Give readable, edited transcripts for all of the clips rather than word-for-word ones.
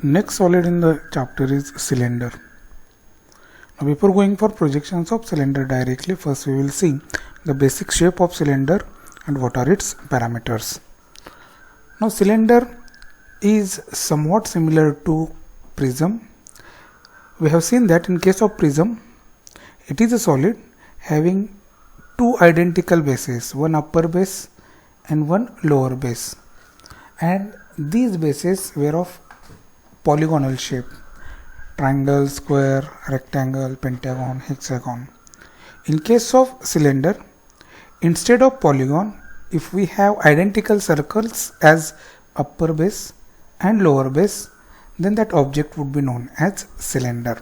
Next solid in the chapter is cylinder. Now before going for projections of cylinder directly, first we will see the basic shape of cylinder and what are its parameters. Now cylinder is somewhat similar to prism. We have seen that in case of prism, it is a solid having two identical bases, one upper base and one lower base, and these bases were of polygonal shape: triangle, square, rectangle, pentagon, hexagon. In case of cylinder, instead of polygon, if we have identical circles as upper base and lower base, then that object would be known as cylinder.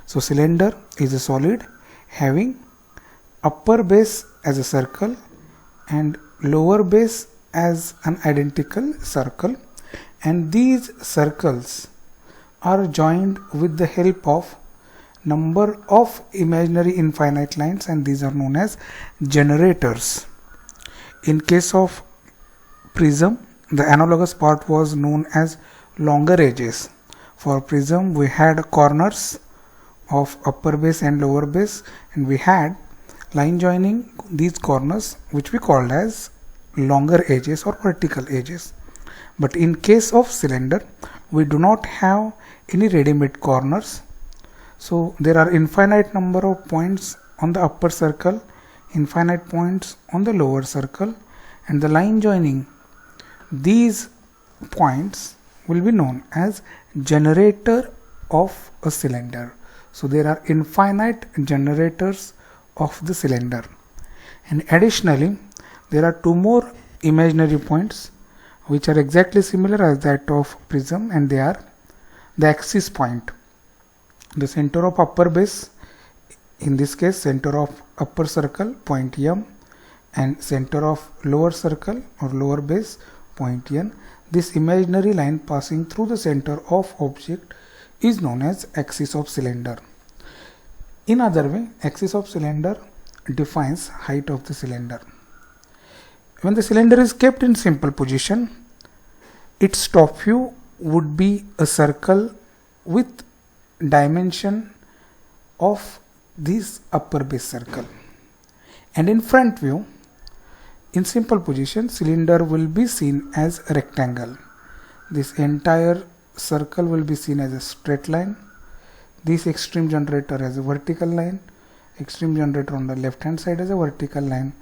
So cylinder is a solid having upper base as a circle and lower base as an identical circle, and these circles are joined with the help of number of imaginary infinite lines, and these are known as generators. In case of prism, the analogous part was known as longer edges. For prism, we had corners of upper base and lower base, and we had line joining these corners which we called as longer edges or vertical edges. But in case of cylinder, we do not have any ready-made corners. So there are infinite number of points on the upper circle, infinite points on the lower circle, and the line joining these points will be known as generator of a cylinder. So there are infinite generators of the cylinder, and additionally there are two more imaginary points which are exactly similar as that of prism, and they are the axis point, the center of upper base, in this case center of upper circle point M, and center of lower circle or lower base point N. This imaginary line passing through the center of object is known as axis of cylinder. In other way, axis of cylinder defines height of the cylinder. When the cylinder is kept in simple position, its top view would be a circle with dimension of this upper base circle, and in front view, in simple position, cylinder will be seen as a rectangle. This entire circle will be seen as a straight line. This extreme generator as a vertical line, extreme generator on the left hand side as a vertical line,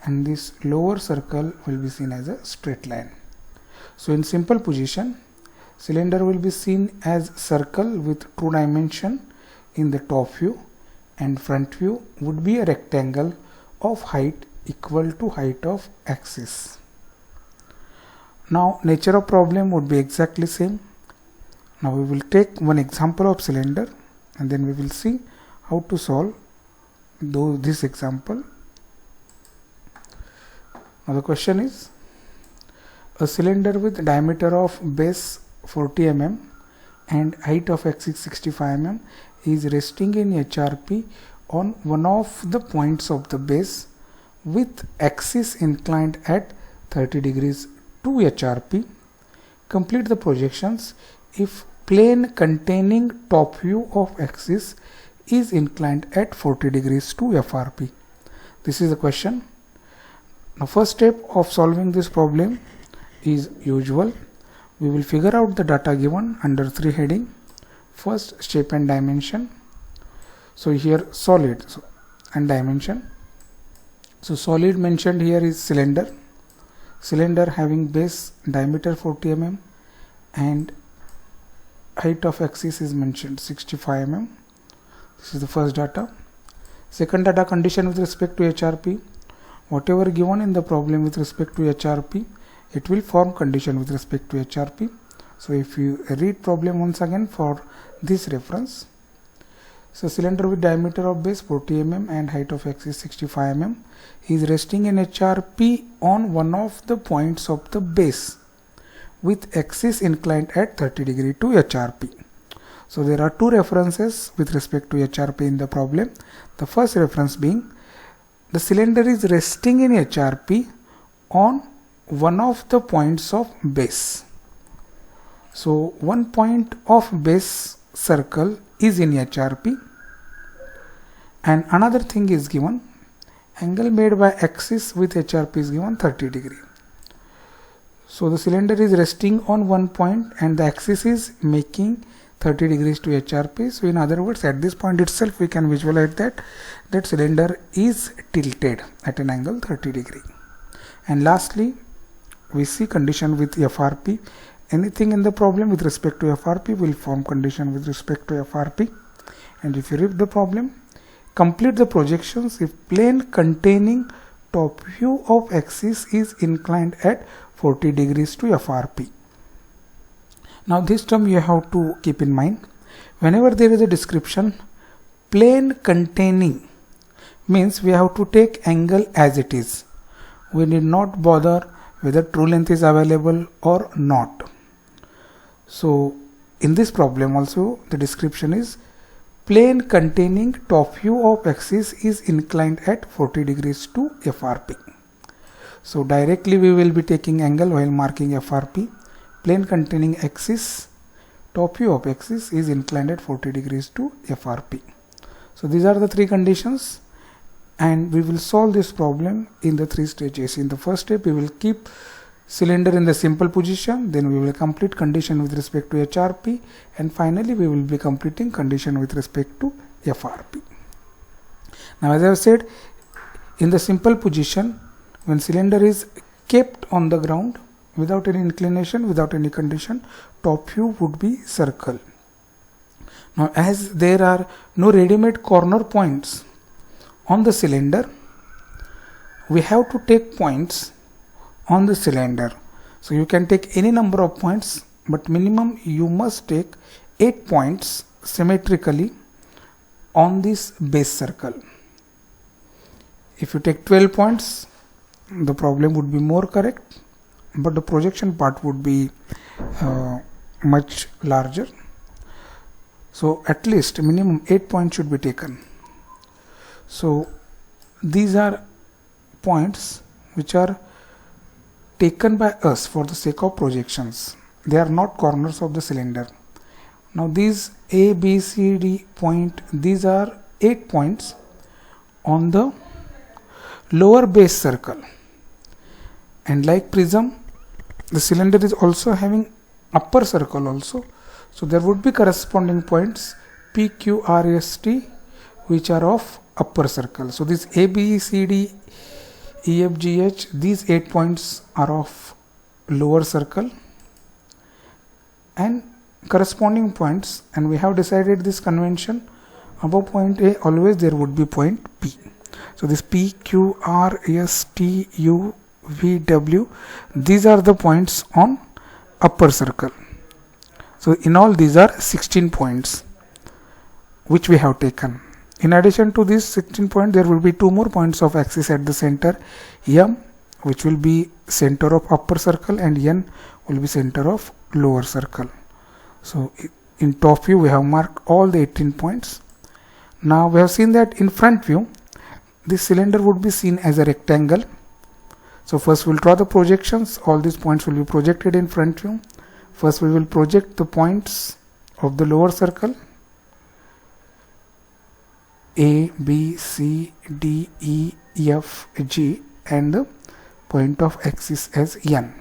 and this lower circle will be seen as a straight line. So in simple position, cylinder will be seen as circle with two dimension in the top view, and front view would be a rectangle of height equal to height of axis. Now nature of problem would be exactly same. Now we will take one example of cylinder, and then we will see how to solve this example. Now the question is, a cylinder with diameter of base 40 mm and height of axis 65 mm is resting in HRP on one of the points of the base with axis inclined at 30 degrees to HRP. Complete the projections if plane containing top view of axis is inclined at 40 degrees to FRP. This is the question. Now first step of solving this problem is usual. We will figure out the data given under three heading. First, shape and dimension. So here solid and dimension. So solid mentioned here is cylinder. Cylinder having base diameter 40 mm and height of axis is mentioned 65 mm. This is the first data. Second data, condition with respect to HRP. Whatever given in the problem with respect to HRP, it will form condition with respect to HRP. So if you read problem once again for this reference. So cylinder with diameter of base 40 mm and height of axis 65 mm is resting in HRP on one of the points of the base with axis inclined at 30 degree to HRP. So there are two references with respect to HRP in the problem. The first reference being the cylinder is resting in HRP on one of the points of base. So one point of base circle is in HRP, and another thing is given, angle made by axis with HRP is given 30 degree. So the cylinder is resting on one point and the axis is making 30 degrees to HRP. So in other words, at this point itself we can visualize that cylinder is tilted at an angle 30 degree. And lastly, we see condition with FRP. Anything in the problem with respect to FRP will form condition with respect to FRP. And if you read the problem, complete the projections if plane containing top view of axis is inclined at 40 degrees to FRP. Now this term you have to keep in mind. Whenever there is a description, plane containing means we have to take angle as it is. We need not bother whether true length is available or not. So in this problem also the description is plane containing top view of axis is inclined at 40 degrees to FRP. So directly we will be taking angle while marking FRP. Plane containing axis, top view of axis is inclined at 40 degrees to FRP. So these are the three conditions, and we will solve this problem in the three stages. In the first step, we will keep cylinder in the simple position, then we will complete condition with respect to HRP, and finally we will be completing condition with respect to FRP. Now as I have said, in the simple position, when cylinder is kept on the ground without any inclination, without any condition, top view would be circle. Now as there are no ready-made corner points on the cylinder, we have to take points on the cylinder. So you can take any number of points, but minimum you must take 8 points symmetrically on this base circle. If you take 12 points, the problem would be more correct, but the projection part would be much larger. So at least minimum 8 points should be taken. So these are points which are taken by us for the sake of projections. They are not corners of the cylinder. Now these A, B, C, D point, these are 8 points on the lower base circle. And like prism, the cylinder is also having upper circle also. So there would be corresponding points P, Q, R, S, T which are of upper circle. So this A, B, C, D, E, F, G, H, these 8 points are of lower circle and corresponding points, and we have decided this convention, above point A always there would be point P. So this P, Q, R, S, T, U, V, W, these are the points on upper circle. So in all these are 16 points which we have taken. In addition to these 16 points, there will be 2 more points of axis at the center, M, which will be center of upper circle, and N will be center of lower circle. So in top view we have marked all the 18 points. Now we have seen that in front view this cylinder would be seen as a rectangle. So first we will draw the projections. All these points will be projected in front view. First we will project the points of the lower circle, A, B, C, D, E, F, G, and the point of axis as N.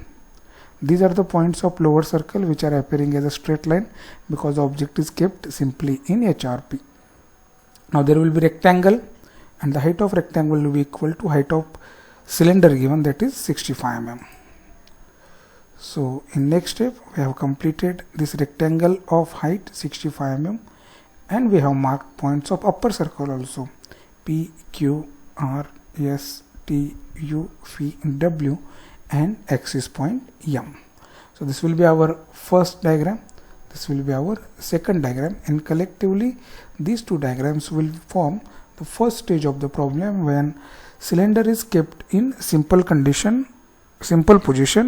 These are the points of lower circle which are appearing as a straight line because the object is kept simply in HRP. Now there will be rectangle, and the height of rectangle will be equal to height of cylinder given, that is 65 mm. So in next step we have completed this rectangle of height 65 mm, and we have marked points of upper circle also, P, Q, R, S, T, U, V, W, and axis point M. So this will be our first diagram, this will be our second diagram, and collectively these two diagrams will form the first stage of the problem when cylinder is kept in simple position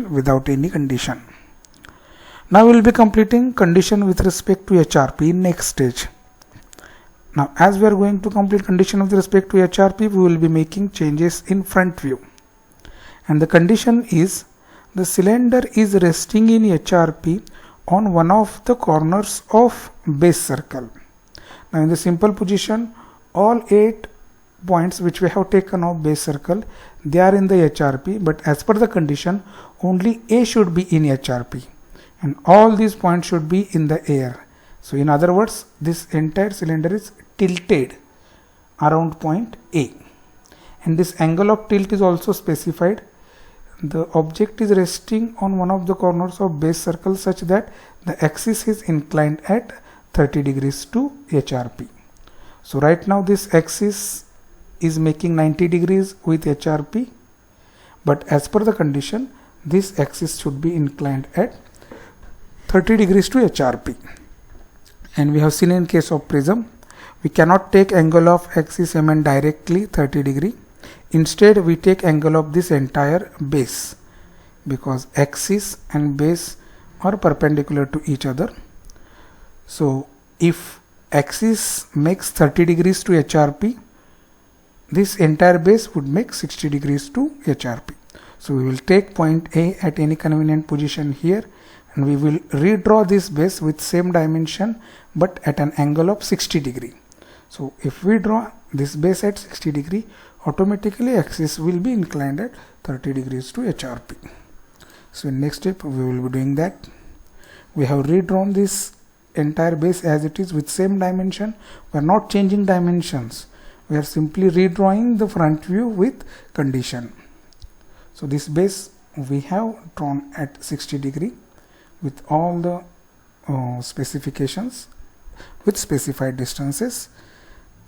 without any condition. Now we will be completing condition with respect to HRP in next stage. Now as we are going to complete condition with respect to HRP, we will be making changes in front view, and the condition is the cylinder is resting in HRP on one of the corners of base circle. Now in the simple position, all 8 points which we have taken of base circle, they are in the HRP, but as per the condition, only A should be in HRP and all these points should be in the air. So in other words, this entire cylinder is tilted around point A, and this angle of tilt is also specified. The object is resting on one of the corners of base circle such that the axis is inclined at 30 degrees to HRP. So right now this axis is making 90 degrees with HRP, but as per the condition, this axis should be inclined at 30 degrees to HRP. And we have seen in case of prism, we cannot take angle of axis MN directly 30 degree. Instead, we take angle of this entire base, because axis and base are perpendicular to each other. So if axis makes 30 degrees to HRP, this entire base would make 60 degrees to HRP. So we will take point A at any convenient position here, and we will redraw this base with same dimension but at an angle of 60 degree. So if we draw this base at 60 degree, automatically axis will be inclined at 30 degrees to HRP. So in next step we will be doing that. We have redrawn this entire base as it is with same dimension. We are not changing dimensions. We are simply redrawing the front view with condition. So this base we have drawn at 60 degree with all the specifications with specified distances.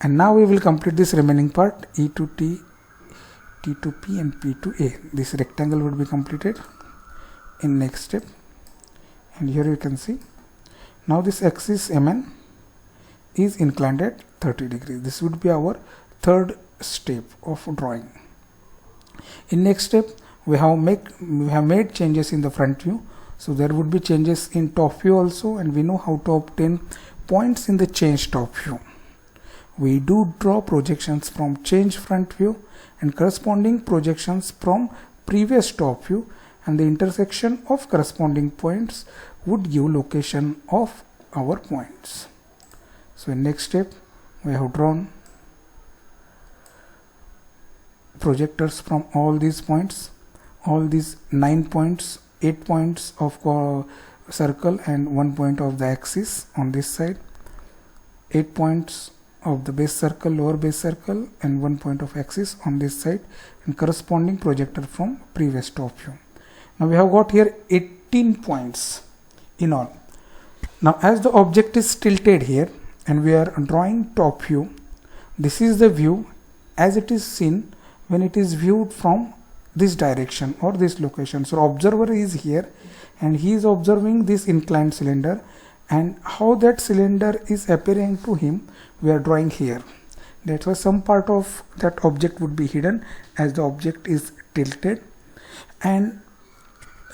And now we will complete this remaining part, E to T, T to P and P to A. This rectangle would be completed in next step. And here you can see, now this axis MN is inclined at 30 degrees. This would be our third step of drawing. In next step, we have made changes in the front view. So there would be changes in top view also, and we know how to obtain points in the change top view. We do draw projections from change front view and corresponding projections from previous top view, and the intersection of corresponding points would give location of our points. So in next step, we have drawn projectors from all these points, all these 9 points, 8 points of circle and 1 point of the axis on this side, 8 points of the base circle, lower base circle, and 1 point of axis on this side, and corresponding projector from previous top view. Now we have got here 18 points in all. Now as the object is tilted here and we are drawing top view, this is the view as it is seen when it is viewed from this direction or this location. So observer is here and he is observing this inclined cylinder, and how that cylinder is appearing to him we are drawing here. That's why some part of that object would be hidden as the object is tilted. And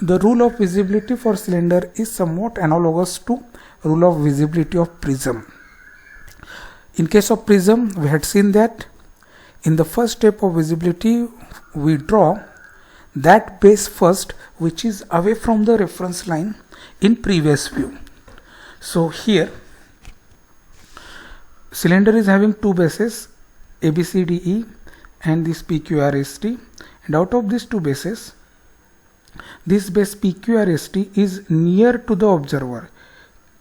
the rule of visibility for cylinder is somewhat analogous to rule of visibility of prism. In case of prism, we had seen that in the first step of visibility we draw that base first which is away from the reference line in previous view. So here cylinder is having two bases, ABCDE and this PQRST, and out of these two bases, this base PQRST is near to the observer.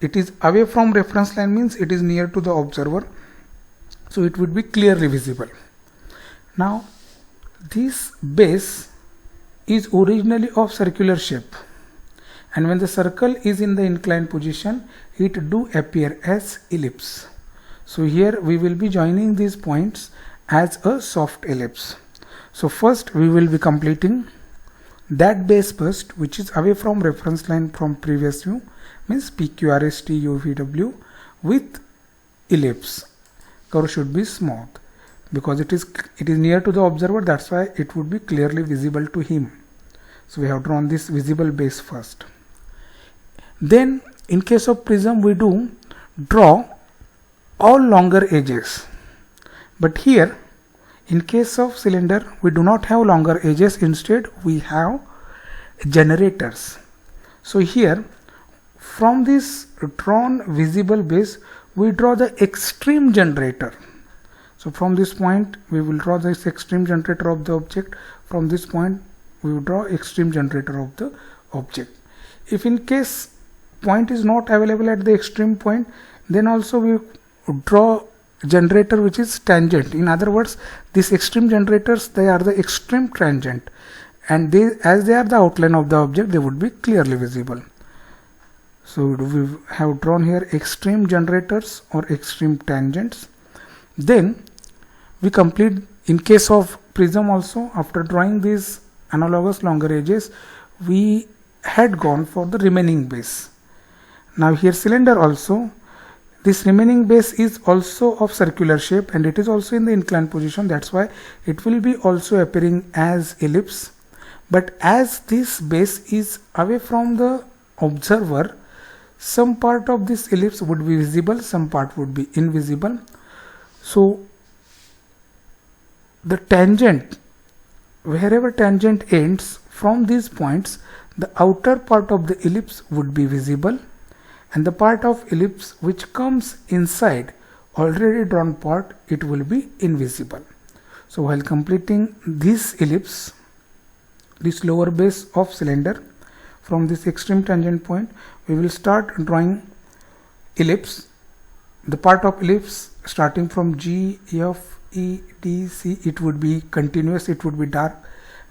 It is away from reference line means it is near to the observer, so it would be clearly visible. Now this base is originally of circular shape, and when the circle is in the inclined position it do appear as ellipse. So here we will be joining these points as a soft ellipse. So first we will be completing that base first which is away from reference line from previous view, means PQRST UVW with ellipse. Curve should be smooth because it is near to the observer, that's why it would be clearly visible to him. So we have drawn this visible base first. Then in case of prism we do draw all longer edges, but here in case of cylinder we do not have longer edges, instead we have generators. So here From this drawn visible base, we draw the extreme generator. So from this point we will draw this extreme generator of the object. From this point we will draw extreme generator of the object. If in case point is not available at the extreme point, then also we draw generator which is tangent. In other words, these extreme generators, they are the extreme tangent, and they, as they are the outline of the object, they would be clearly visible. So we have drawn here extreme generators or extreme tangents. Then we complete, in case of prism also, after drawing these analogous longer edges, we had gone for the remaining base. Now here cylinder also, this remaining base is also of circular shape and it is also in the inclined position. That's why it will be also appearing as ellipse. But as this base is away from the observer, some part of this ellipse would be visible, some part would be invisible. So the tangent, wherever tangent ends, from these points the outer part of the ellipse would be visible, and the part of ellipse which comes inside already drawn part, it will be invisible. So while completing this ellipse, this lower base of cylinder, from this extreme tangent point we will start drawing ellipse. The part of ellipse starting from G, F, E, D, C, it would be continuous, it would be dark,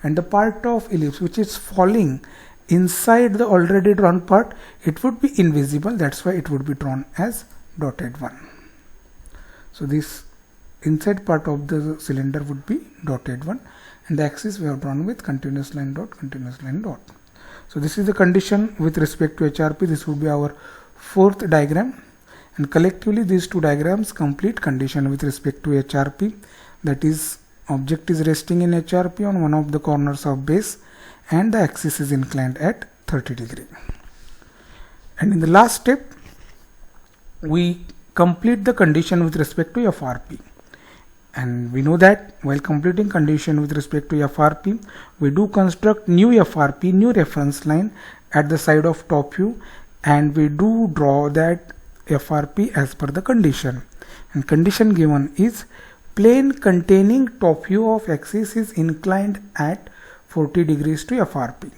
and the part of ellipse which is falling inside the already drawn part, it would be invisible. That's why it would be drawn as dotted one. So this inside part of the cylinder would be dotted one, and the axis we have drawn with continuous line dot, continuous line dot. So this is the condition with respect to HRP. This would be our fourth diagram, and collectively these two diagrams complete condition with respect to HRP. That is, object is resting in HRP on one of the corners of base and the axis is inclined at 30 degree. And in the last step we complete the condition with respect to FRP. And we know that while completing condition with respect to FRP, we do construct new FRP, new reference line at the side of top view, and we do draw that FRP as per the condition. And condition given is plane containing top view of axis is inclined at 40 degrees to FRP.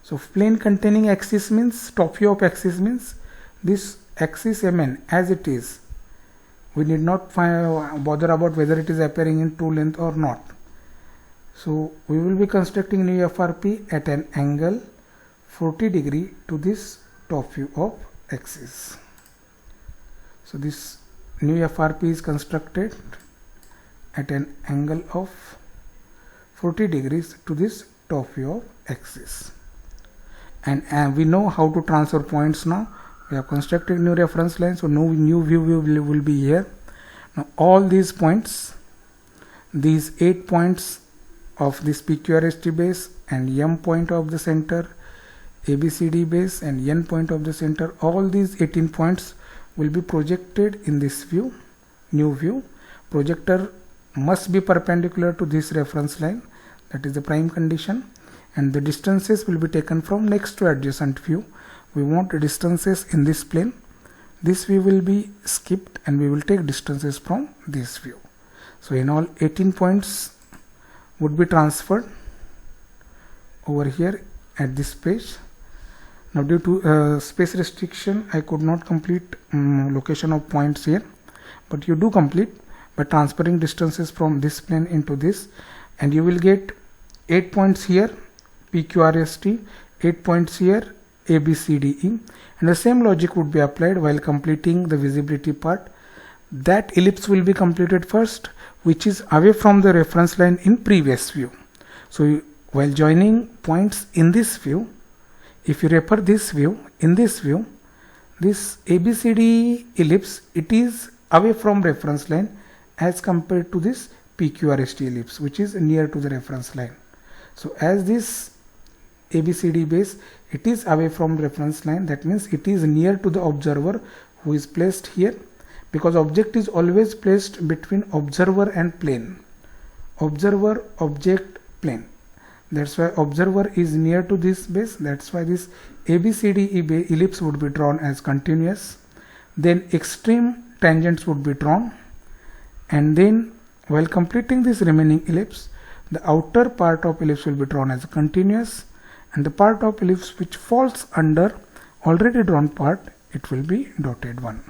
So plane containing axis means, top view of axis means this axis MN as it is. We need not bother about whether it is appearing in true length or not. So we will be constructing new FRP at an angle 40 degree to this top view of axis. So this new FRP is constructed at an angle of 40 degrees to this top view of axis. And we know how to transfer points now. We have constructed new reference line, so no new view will be here. Now all these points, these 8 points of this PQRST base and M point of the center, ABCD base and N point of the center, all these 18 points will be projected in this view, new view. Projector must be perpendicular to this reference line, that is the prime condition, and the distances will be taken from next to adjacent view. We want distances in this plane. This view will be skipped and we will take distances from this view. So in all 18 points would be transferred over here at this page. Now due to space restriction, I could not complete location of points here, but you do complete by transferring distances from this plane into this, and you will get 8 points here PQRST, 8 points here ABCDE, and the same logic would be applied while completing the visibility part. That ellipse will be completed first, which is away from the reference line in previous view. So while joining points in this view, if you refer this view, in this view, this ABCD ellipse, it is away from reference line as compared to this PQRST ellipse, which is near to the reference line. So as this ABCD base, it is away from reference line, that means it is near to the observer who is placed here, because object is always placed between observer and plane. Observer, object, plane. That's why observer is near to this base. That's why this ABCD ellipse would be drawn as continuous. Then extreme tangents would be drawn, and then while completing this remaining ellipse, the outer part of ellipse will be drawn as continuous, and the part of ellipse which falls under already drawn part, it will be dotted one.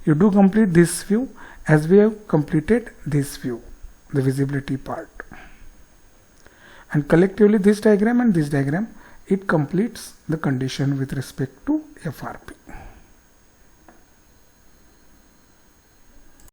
You do complete this view as we have completed this view, the visibility part. And collectively this diagram and this diagram, it completes the condition with respect to FRP.